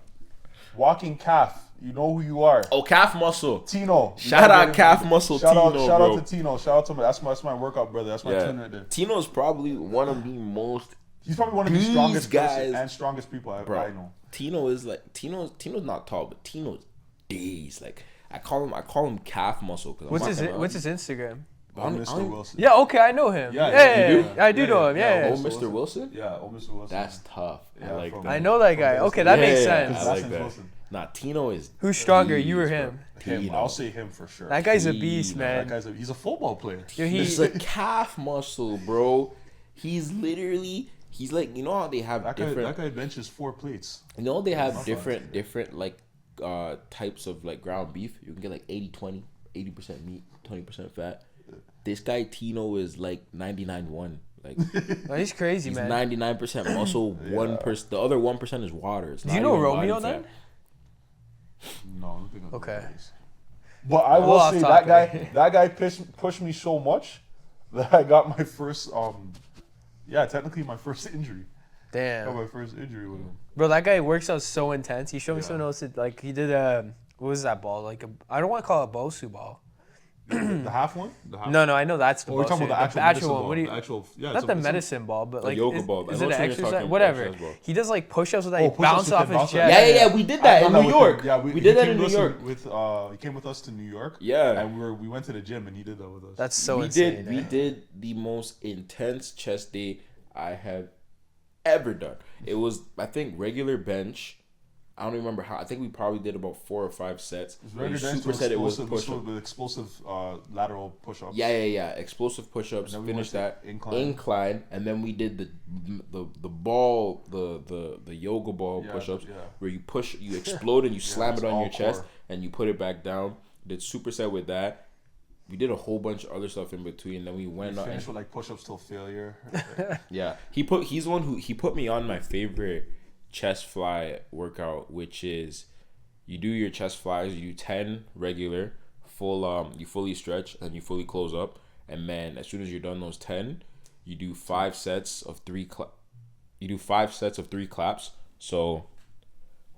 Walking calf. You know who you are. Oh, calf muscle. Tino. Shout out calf muscle Shout Tino, out bro. to Tino. Shout out to my. That's my workout brother. That's my twin right there. Tino is probably one of the most. He's probably one of the These strongest guys- and strongest people I know. Tino is like Tino's not tall, but Tino's days. Like I call him calf muscle. Cause What's his Instagram? Mr. Wilson. Yeah, okay, I know him. Yeah, Yeah, you do? I do know him. Yeah, Oh, Mr. Wilson? Yeah, Mr. Wilson. That's tough. I like from- that. I know that guy. Okay, that makes Yeah, sense. I like that. Wilson. Nah, Tino is. Who's stronger, beast, you or bro. him? Him. Tino. I'll say him for sure. That guy's a beast, Tino. That man. he's a football player. Yo, He's a calf muscle, bro. He's like, you know how they have That different. guy benches 4 plates. You know they have different like types of like ground beef. You can get like 80-20, 80% meat, 20% fat. This guy Tino is like 99-1. Like Oh, he's crazy, he's man. 99% muscle, 1%. The other 1% is water. It's Do not you know even Romeo body then? fat. No, I don't think I'm Okay. But I will off say topic. that guy pushed me so much that I got my first technically my first injury. I got Damn, my first injury with him. bro, that guy works out so intense. He showed me something else. Like he did what was that ball? Like I don't want to call it a Bosu ball. The half one? The half No, I know that's the we're Bosu. talking about the actual medicine one. ball. What do you? The actual, yeah, Not the medicine ball, but like yoga ball. I Is know it what an you're exercise? talking, Whatever. exercise ball. He does like push-ups with that. Oh, He push-ups bounce with off the his bounce chest. off. Yeah, we did that in New York. We did that in New York. He came with us to New York. Yeah. And we went to the gym and he did that with us. That's so we insane. did we eh? did the most intense chest day I have ever done. It was, I think, regular bench. I don't remember how. I think we probably did about 4 or 5 sets. Regular bench Superset it was push up. with explosive lateral push-ups. Yeah. Explosive push-ups. And then we Finish went that to incline, and then we did the ball, the yoga ball Yeah, push-ups, yeah. where you explode and you slam it's it on all your chest, core. and you put it back down. Did superset with that. We did a whole bunch of other stuff in between. Then we went on. Finished with like push-ups till failure. Yeah, he's the one who put me on my favorite chest fly workout, which is you do your chest flies, you do 10 regular, full you fully stretch and you fully close up, and man, as soon as you're done those 10, you do 5 sets of 3 claps. So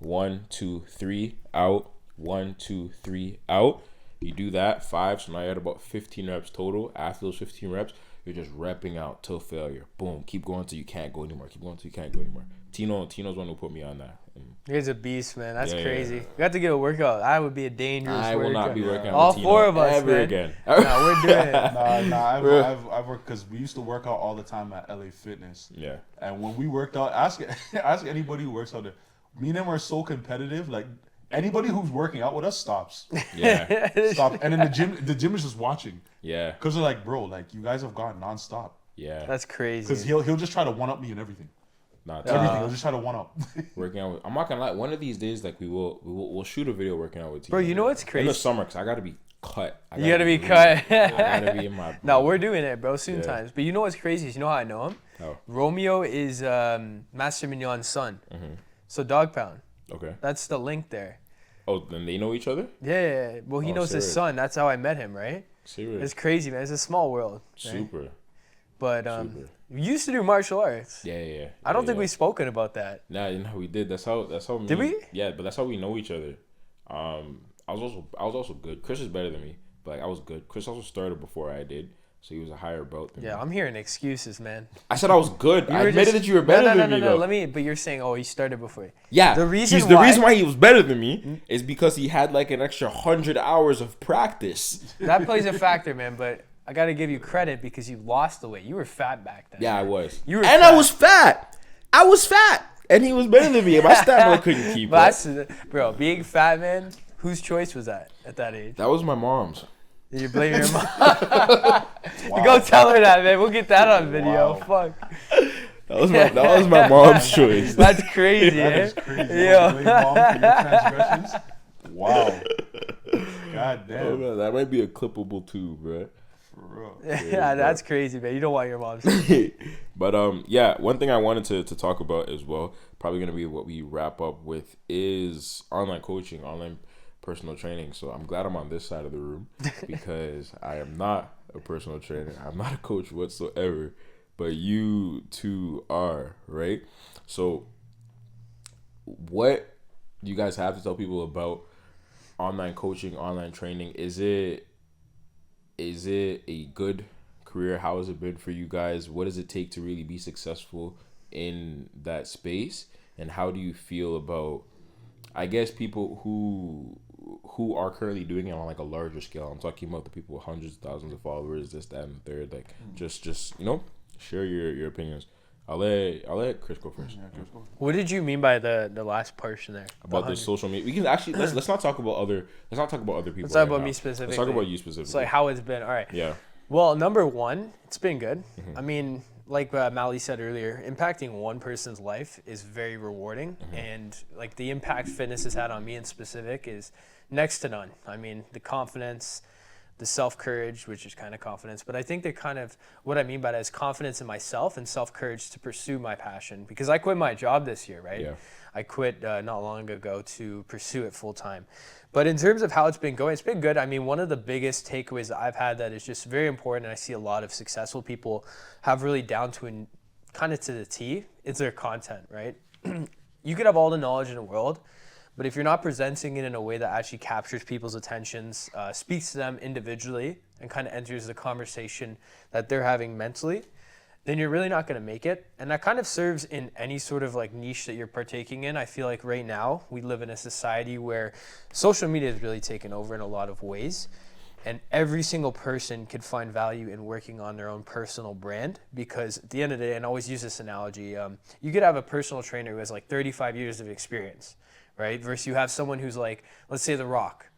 1, 2, 3 out, 1, 2, 3 out. You do that 5, so now you're at about 15 reps total. After those 15 reps, you're just repping out till failure. Boom, keep going till you can't go anymore. Tino's one who put me on that. And He's a beast, man. That's Yeah, crazy. yeah. We have to get a workout. I would be a dangerous I will not be workout. working out All with Tino 4 of us, ever man. again. Nah, we're doing it. I've worked because we used to work out all the time at LA Fitness. Yeah. And when we worked out, ask anybody who works out there. Me and them are so competitive. Like anybody who's working out with us stops. Yeah. Stop. And then the gym is just watching. Yeah. Because they're like, bro, like you guys have gone nonstop. Yeah. That's crazy. Because he'll just try to one up me and everything. Not Everything. He'll just try to one up. working out. I'm not gonna lie. One of these days, like we'll shoot a video working out with Tino. Bro, you know what's In the crazy? summer, cause I gotta be cut. You gotta be lean. cut. I gotta be in my. No, we're doing it, bro, soon Yeah. times. But you know what's crazy is you know how I know him? How? Romeo is Master Mignon's son. Mm-hmm. So Dog Pound. Okay. That's the link there. Oh, then they know each other. Yeah. Well, he Oh, knows his serious. son. That's how I met him, right? Serious. It's crazy, man. It's a small world. Right? Super. But Super. we used to do martial arts. Yeah. I don't think we've spoken about that. Nah, you know we did. That's how. Did we? Yeah, but that's how we know each other. I was also good. Chris is better than me, but like, I was good. Chris also started before I did, so he was a higher belt than me. Yeah, I'm hearing excuses, man. I said I was good. I were admitted just- that you were better than me, No. though. But you're saying, oh, he started before you. Yeah, The reason the why- reason why he was better than me is because he had like an extra 100 hours of practice. That plays a factor, man. But I got to give you credit because you lost the weight. You were fat back then. Yeah, I was. You were and fat. I was fat. I was fat, and he was better than me. And my stamina couldn't keep But up. that's, bro, being fat, man, whose choice was that at that age? That was my mom's. Did you blame your mom? Go tell her that, man. We'll get that on video. Wow. Fuck. That was my mom's choice. That's crazy, That eh? is crazy. Yeah. Blame mom for your transgressions. Wow. God Oh, damn. man, that might be a clippable too, bro. For real. Yeah, that's crazy, man. You don't want your mom to. But yeah, one thing I wanted to talk about as well, probably gonna be what we wrap up with, is online coaching, online personal training. So I'm glad I'm on this side of the room because I am not a personal trainer. I'm not a coach whatsoever, but you two are, right? So what you guys have to tell people about online coaching, online training? Is it a good career? How has it been for you guys? What does it take to really be successful in that space? And how do you feel about, I guess, people who are currently doing it on like a larger scale? I'm talking about the people with hundreds of thousands of followers, this, that, and the third. Like, just share your opinions. I'll let Chris go first. Yeah, Chris, go. What did you mean by the last portion there? About the social media. We can actually let's not talk about other people. Let's talk about me specifically. Let's talk about you specifically. It's like how it's been. All right. Yeah. Well, number one, it's been good. I mean, like Mally said earlier, impacting one person's life is very rewarding, and like the impact fitness has had on me in specific is next to none. I mean, the confidence, the self-courage, which is kind of confidence, but I think they're kind of, what I mean by that is confidence in myself and self-courage to pursue my passion, because I quit my job this year, right? Yeah. I quit not long ago to pursue it full time. But in terms of how it's been going, it's been good. I mean, one of the biggest takeaways that I've had that is just very important, and I see a lot of successful people have really down to kind of to the T, is their content, right? You could have all the knowledge in the world, but if you're not presenting it in a way that actually captures people's attentions, speaks to them individually, and kind of enters the conversation that they're having mentally, then you're really not going to make it. And that kind of serves in any sort of like niche that you're partaking in. I feel like right now we live in a society where social media has really taken over in a lot of ways. And every single person could find value in working on their own personal brand, because at the end of the day, and I always use this analogy, you could have a personal trainer who has like 35 years of experience, right? Versus you have someone who's like, let's say The Rock,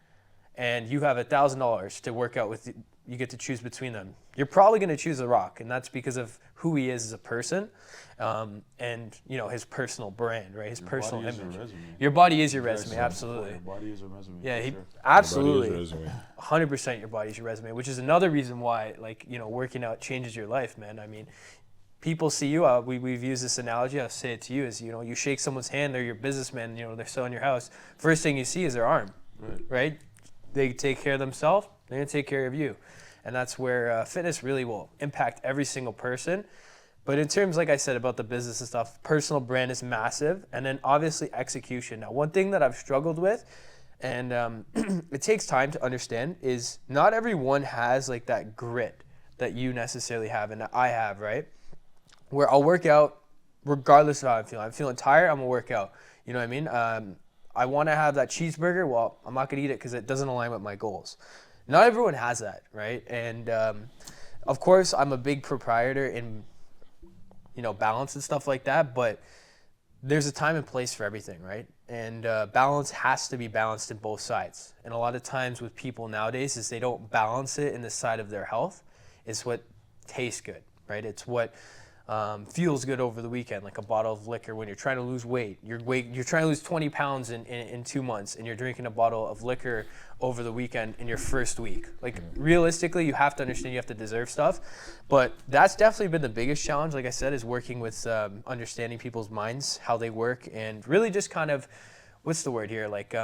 and you have $1,000 to work out with, you get to choose between them. You're probably going to choose The Rock, and that's because of who he is as a person, and his personal brand, right? His personal image. Your body is your resume, absolutely. Your body is your resume. Yeah, Sure. absolutely. 100% your body's your resume, which is another reason why, working out changes your life, man. I mean, people see you. We've used this analogy. I'll say it to you: is you shake someone's hand, they're your businessman. They're selling your house. First thing you see is their arm, right? They take care of themselves. They're gonna take care of you. And that's where fitness really will impact every single person. But in terms, like I said, about the business and stuff, personal brand is massive. And then obviously execution. Now, one thing that I've struggled with, and it takes time to understand, is not everyone has like that grit that you necessarily have and that I have, right? Where I'll work out regardless of how I'm feeling. I'm feeling tired, I'm gonna work out. You know what I mean? I wanna have that cheeseburger, well, I'm not gonna eat it because it doesn't align with my goals. Not everyone has that, right? And of course, I'm a big proprietor in, balance and stuff like that, but there's a time and place for everything, right? And balance has to be balanced in both sides. And a lot of times with people nowadays is they don't balance it in the side of their health. It's what tastes good, right? It's what feels good over the weekend, like a bottle of liquor when you're trying to lose weight. You're trying to lose 20 pounds in 2 months, and you're drinking a bottle of liquor over the weekend in your first week. Like, realistically, you have to understand you have to deserve stuff. But that's definitely been the biggest challenge, like I said, is working with understanding people's minds, how they work, and really just kind of, what's the word here? Like,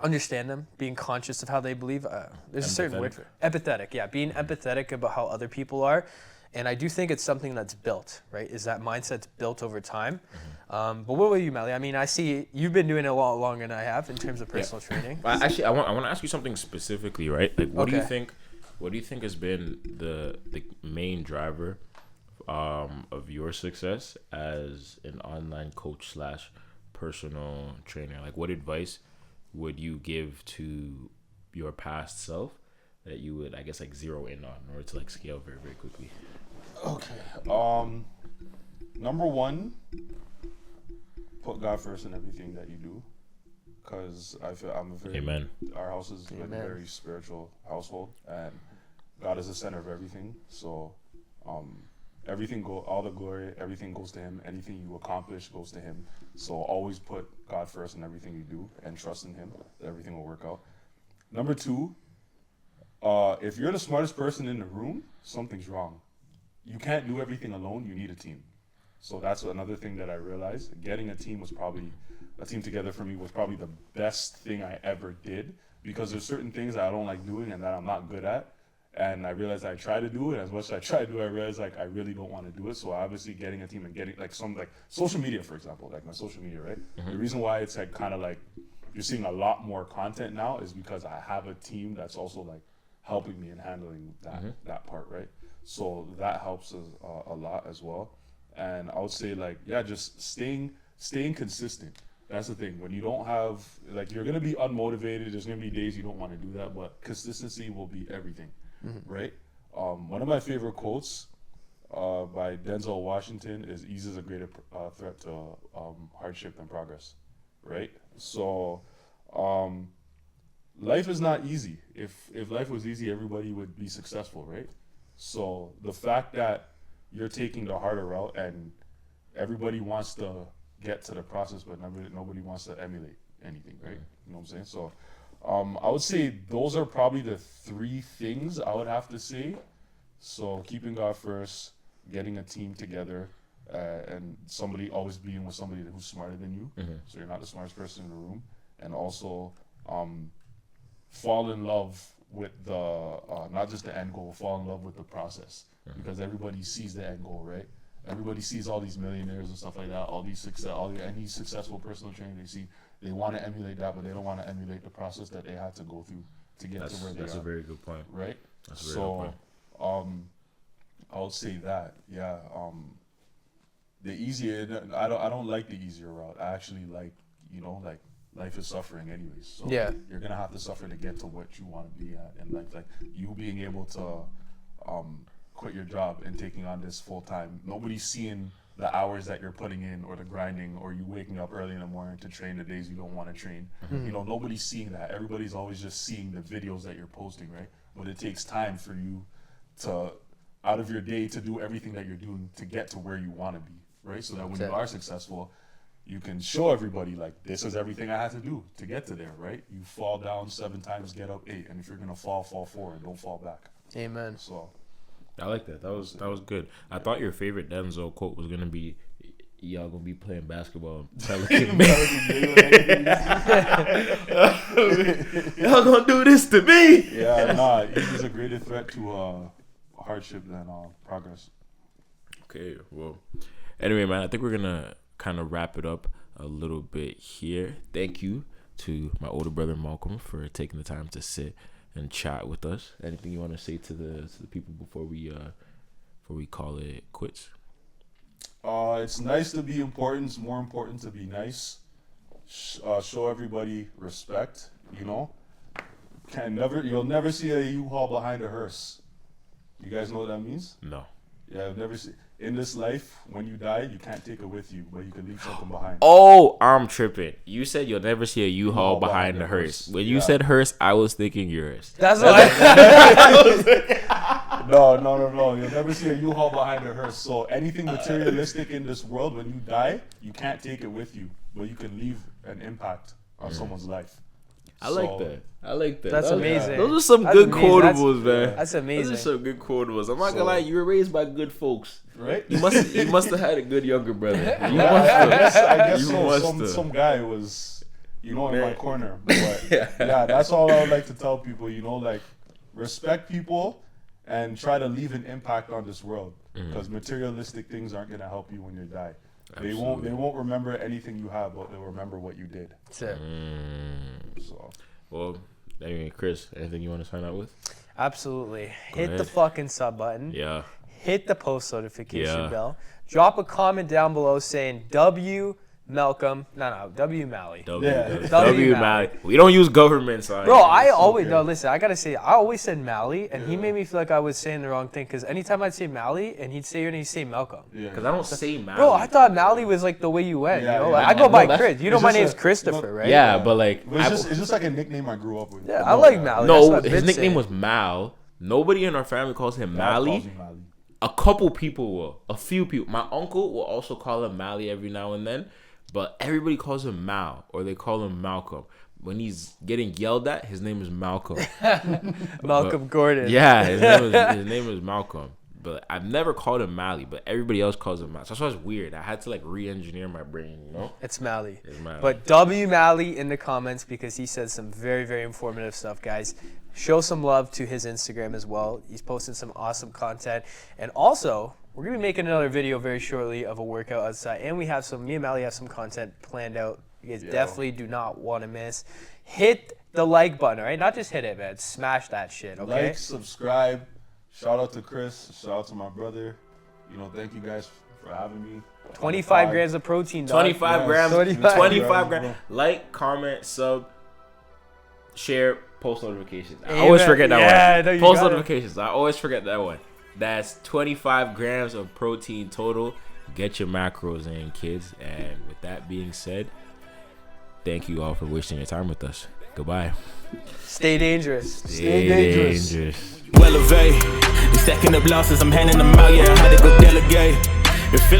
understand them, being conscious of how they believe. There's a certain word for it. Empathetic, yeah. Being empathetic about how other people are. And I do think it's something that's built, right? Is that mindset's built over time. But what about you, Mally? I mean, I see you've been doing it a lot longer than I have in terms of personal training. Actually, I want to ask you something specifically, right? Like, what do you think? What do you think has been the main driver of your success as an online coach / personal trainer? Like, what advice would you give to your past self that you would, I guess, like zero in on in order to like scale very, very quickly? Okay. Number one, put God first in everything that you do, because I feel Amen. Our house is like a very spiritual household, and God is the center of everything. So, all the glory, everything goes to Him. Anything you accomplish goes to Him. So always put God first in everything you do, and trust in Him that everything will work out. Number two, if you're the smartest person in the room, something's wrong. You can't do everything alone. You need a team. So that's another thing that I realized. Getting a team together for me was probably the best thing I ever did, because there's certain things that I don't like doing and that I'm not good at. And I realized I tried to do it. As much as I tried to do it, I realized like I really don't want to do it. So obviously getting a team and getting like some like social media, for example, like my social media, right? The reason why it's like kind of like you're seeing a lot more content now is because I have a team that's also like helping me in handling that part, right? So that helps us a lot as well. And I would say like, yeah, just staying consistent. That's the thing. When you don't have, like, you're going to be unmotivated. There's going to be days you don't want to do that, but consistency will be everything, right? One of my favorite quotes by Denzel Washington is ease is a greater threat to hardship than progress, right? So life is not easy. If life was easy, everybody would be successful, right? So the fact that you're taking the harder route and everybody wants to get to the process, but nobody wants to emulate anything, right? You know what I'm saying? So I would say those are probably the 3 things I would have to say. So keeping God first, getting a team together, and somebody always being with somebody who's smarter than you, so you're not the smartest person in the room, and also fall in love with the not just the end goal, fall in love with the process, because everybody sees the end goal, right? Everybody sees all these millionaires and stuff like that, any successful personal trainer they want to emulate that, but they don't want to emulate the process that they had to go through to get to where they are. That's a very good point. Right? That's a very good point. I would say that, yeah. The easier, I don't like the easier route. I actually like, like life is suffering anyways. So Yeah. you're gonna have to suffer to get to what you want to be at in life. Like you being able to quit your job and taking on this full time. Nobody's seeing the hours that you're putting in or the grinding or you waking up early in the morning to train the days you don't want to train. Nobody's seeing that. Everybody's always just seeing the videos that you're posting, right? But it takes time for you to, out of your day, to do everything that you're doing to get to where you want to be, right? So that when you are successful, you can show everybody, like, this is everything I had to do to get to there, right? You fall down 7 times, get up 8. And if you're going to fall forward, don't fall back. Amen. So I like that. That was good. I thought your favorite Denzel quote was gonna be, "Y'all gonna be playing basketball, Pelican Y'all gonna do this to me?" Yeah, nah, ease is a greater threat to hardship than progress. Okay, well, anyway, man, I think we're gonna kind of wrap it up a little bit here. Thank you to my older brother Malcolm for taking the time to sit and chat with us. Anything you want to say to the people before we call it quits? It's nice to be important. It's more important to be nice. Show everybody respect. You'll never see a U-Haul behind a hearse. You guys know what that means? No. Yeah, I've never seen. In this life, when you die, you can't take it with you, but you can leave something behind. Oh, I'm tripping. You said you'll never see a U-Haul behind the hearse. When you said hearse, I was thinking yours. That's what I was thinking. No. You'll never see a U-Haul behind a hearse. So anything materialistic in this world, when you die, you can't take it with you, but you can leave an impact on someone's life. I like that. That's amazing. Those are some That's good amazing. quotables, man. That's amazing. Those are some good quotables. I'm not gonna lie, you were raised by good folks. Right? You must have had a good younger brother. I guess so. Some guy was, in my corner. But yeah, that's all I would like to tell people. Like, respect people and try to leave an impact on this world, because materialistic things aren't gonna help you when you die. They won't remember anything you have, but they'll remember what you did. That's it. So, well, anyway, Chris, anything you want to sign out with? Absolutely. Hit the ahead. fucking sub button. Yeah. Hit the post notification Yeah. bell. Drop a comment down below saying W Malcolm. No, W Mally. W Mally. We don't use government signs. Bro, listen, I gotta say, I always said Mally, and he made me feel like I was saying the wrong thing, because anytime I'd say Mally, and he'd say your name, he'd say Malcolm. Because I don't say Mally. Bro, I thought Mally was like the way you went, Yeah, Like, yeah. I go by No, Chris. My name's Christopher, right? Yeah, but like... it's just like a nickname I grew up with. Yeah, I like Mally. That's No, what his Vince nickname said. was Mal. Nobody in our family calls him Dad calls Mally. me Mally. A couple people will. A few people. My uncle will also call him Mally every now and then. But everybody calls him Mal, or they call him Malcolm. When he's getting yelled at, his name is Malcolm. Malcolm Gordon. Yeah, his name is Malcolm. but I've never called him Mally, but everybody else calls him Mally. So that's why it's weird. I had to like re-engineer my brain, you know? It's Mally. It's Mally. But W Mally in the comments because he said some very, very informative stuff, guys. Show some love to his Instagram as well. He's posting some awesome content. And also, we're going to be making another video very shortly of a workout outside. And me and Mally have some content planned out. You guys definitely do not want to miss. Hit the like button, all right? Not just hit it, man. Smash that shit, okay? Like, subscribe. Shout out to Chris. Shout out to my brother. You know, thank you guys for having me. 25 grams of protein, dog. 25 grams. 25 grams. Like, comment, sub, share, post notifications. I always forget that one. Post notifications. I always forget that one. That's 25 grams of protein total. Get your macros in, kids. And with that being said, thank you all for wasting your time with us. Goodbye. Stay dangerous. Stay dangerous. Well, evade. Stacking up losses, I'm handing them out. Yeah, I had to go delegate. It feel like